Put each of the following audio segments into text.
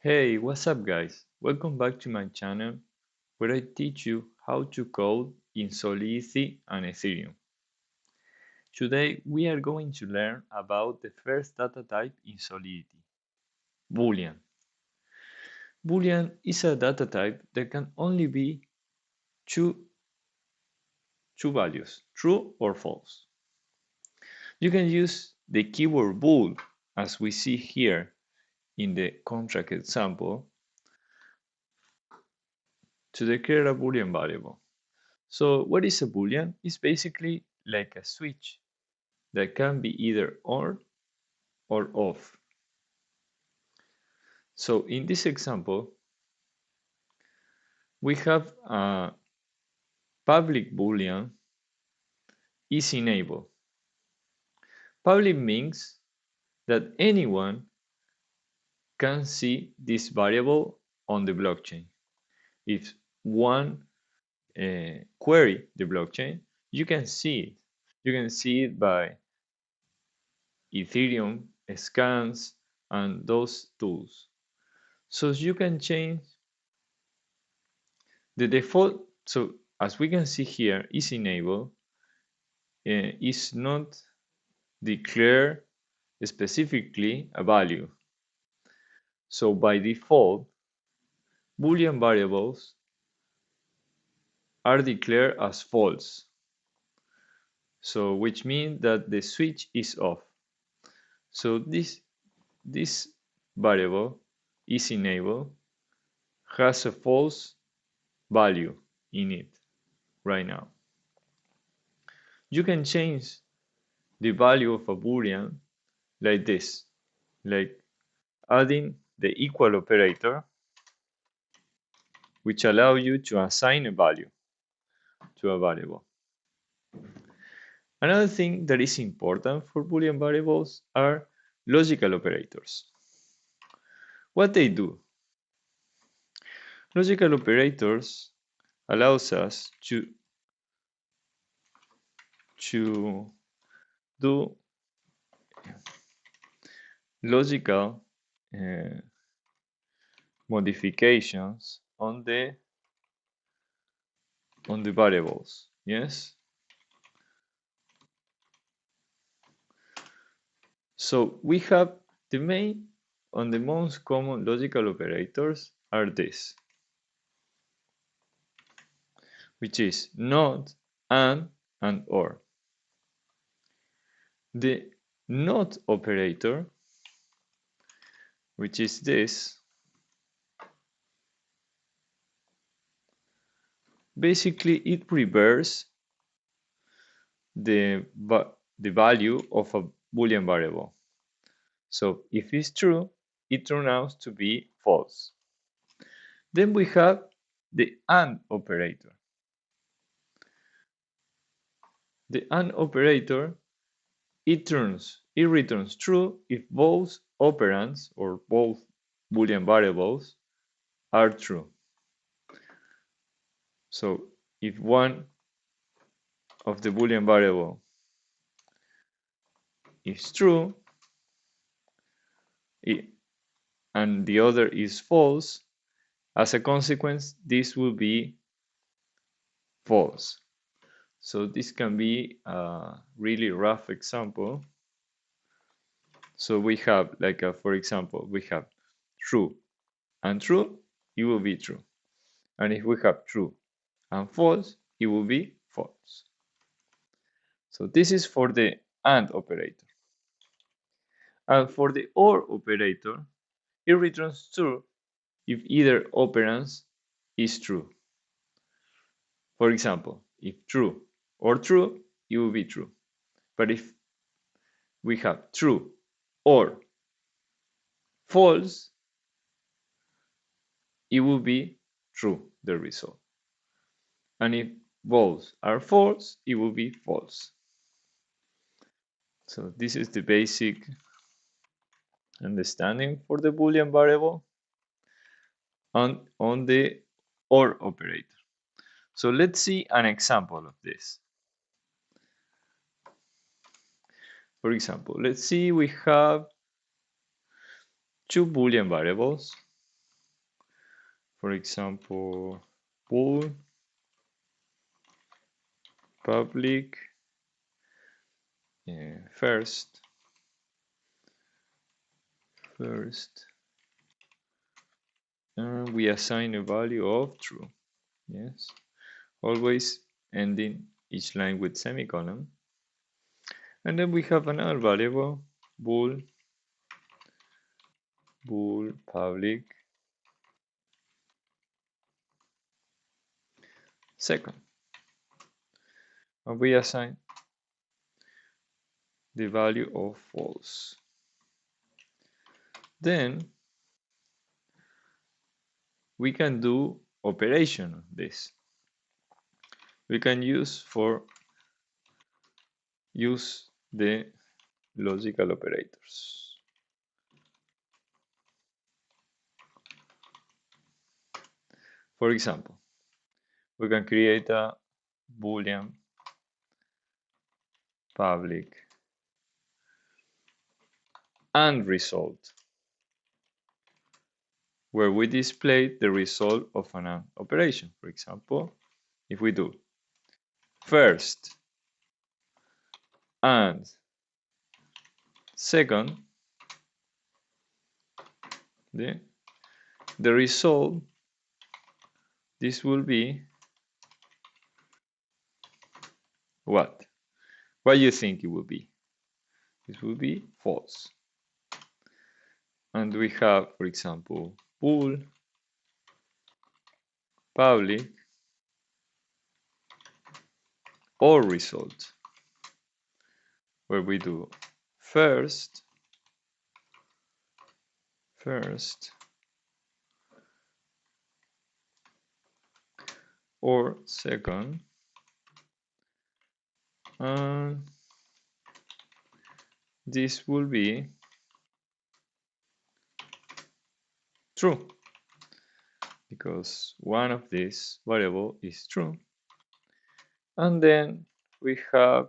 Hey, what's up guys? Welcome back to my channel where I teach you how to code in Solidity and Ethereum. Today we are going to learn about the first data type in Solidity, Boolean. Boolean is a data type that can only be two values, true or false. You can use the keyword bool, as we see here in the contract example, to declare a Boolean variable. So what is a Boolean? It's basically like a switch that can be either on or off. So in this example, we have a public Boolean is enabled. Public means that anyone can see this variable on the blockchain. If one query the blockchain, you can see it. You can see it by Ethereum scans and those tools. So you can change the default. So as we can see here, is enabled is not declare specifically a value. So by default, Boolean variables are declared as false. So which means that the switch is off. So this variable is enabled has a false value in it right now. You can change the value of a Boolean like this, like adding the equal operator, which allow you to assign a value to a variable. Another thing that is important for Boolean variables are logical operators. What they do? Logical operators allows us to do logical modifications on the variables. Yes. So we have the most common logical operators are this, which is not, and or. The not operator, which is this, basically it reverses the value of a Boolean variable. So if it's true, it turns out to be false. Then we have the AND operator. The AND operator, it returns true if both operands or both Boolean variables are true. So if one of the Boolean variable is true and the other is false, as a consequence, this will be false. So this can be a really rough example. So we have, like, for example, we have true and true, it will be true. And if we have true and false, it will be false. So this is for the AND operator. And for the OR operator, it returns true if either operand is true. For example, if true or true, it will be true. But if we have true or false, it will be true, the result. And if both are false, it will be false. So this is the basic understanding for the Boolean variable on the OR operator. So let's see an example of this. For example, let's see we have two Boolean variables for example, bool public first, and we assign a value of true. Yes, always ending each line with semicolon. And then we have another variable, bool public second, and we assign the value of false. Then we can do operation on this. We can use the logical operators. For example, we can create a Boolean public and result, where we display the result of an operation. For example, if we do first and second, the result, this will be what? What do you think it will be? This will be false. And we have, for example, bool public or result, where we do first or second, and this will be true, because one of these variable is true. And then we have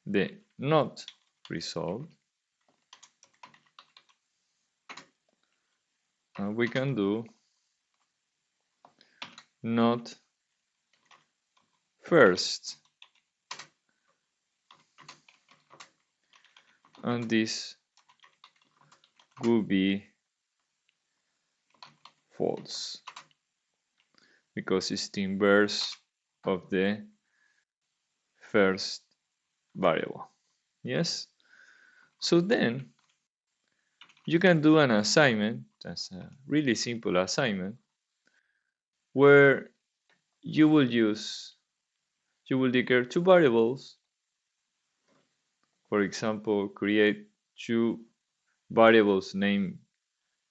the not result, and we can do not first, and this will be false, because it's the inverse of the first variable. Yes? So then you can do an assignment, that's a really simple assignment, where you will declare two variables. For example, create two variables named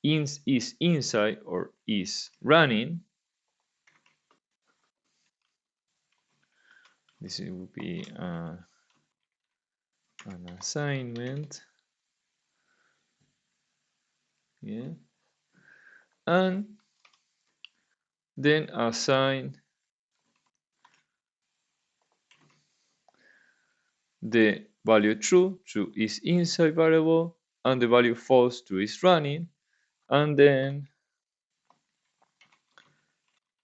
is inside or is running. This will be an assignment. Yeah. And then assign the value true is inside variable, and the value false to is running, and then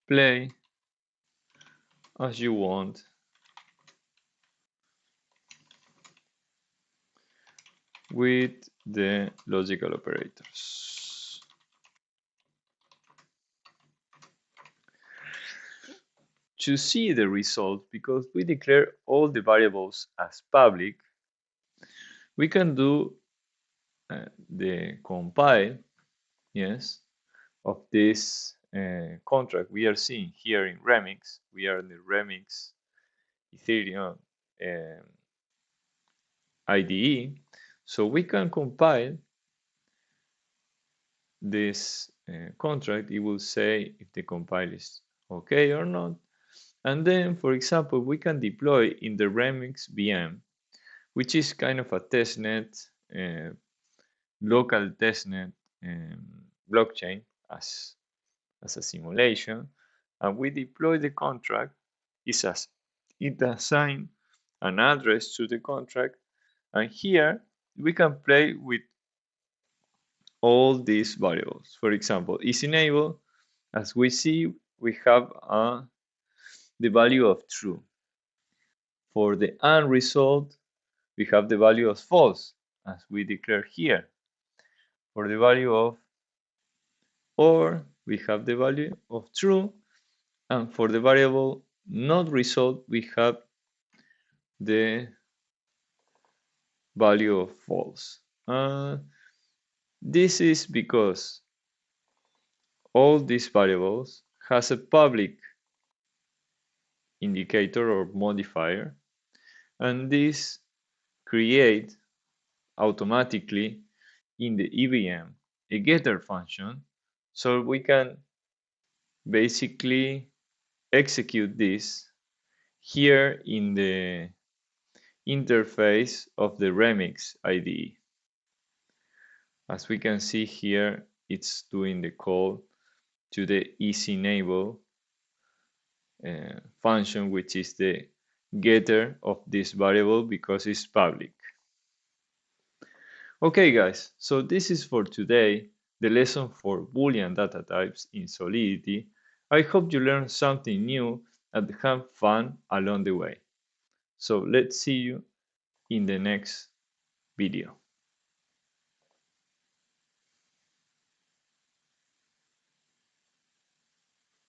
play as you want with the logical operators. To see the result, because we declare all the variables as public, we can do the compile, yes, of this contract we are seeing here in Remix. We are in the Remix Ethereum IDE. So we can compile this contract. It will say if the compile is okay or not. And then, for example, we can deploy in the Remix VM, which is kind of a testnet, local testnet blockchain as a simulation, and we deploy the contract. It assigns an address to the contract, and here we can play with all these variables. For example, is enable, as we see, we have the value of true. For the AND result, we have the value of false, as we declare here. For the value of OR, we have the value of true, and for the variable not result, we have the value of false. This is because all these variables has a public indicator or modifier, and this create automatically in the EVM a getter function, so we can basically execute this here in the interface of the Remix IDE. As we can see here, it's doing the call to the isEnable function, which is the getter of this variable because it's public. Okay guys, so this is for today, the lesson for Boolean data types in Solidity. I hope you learned something new and have fun along the way. So let's see you in the next video.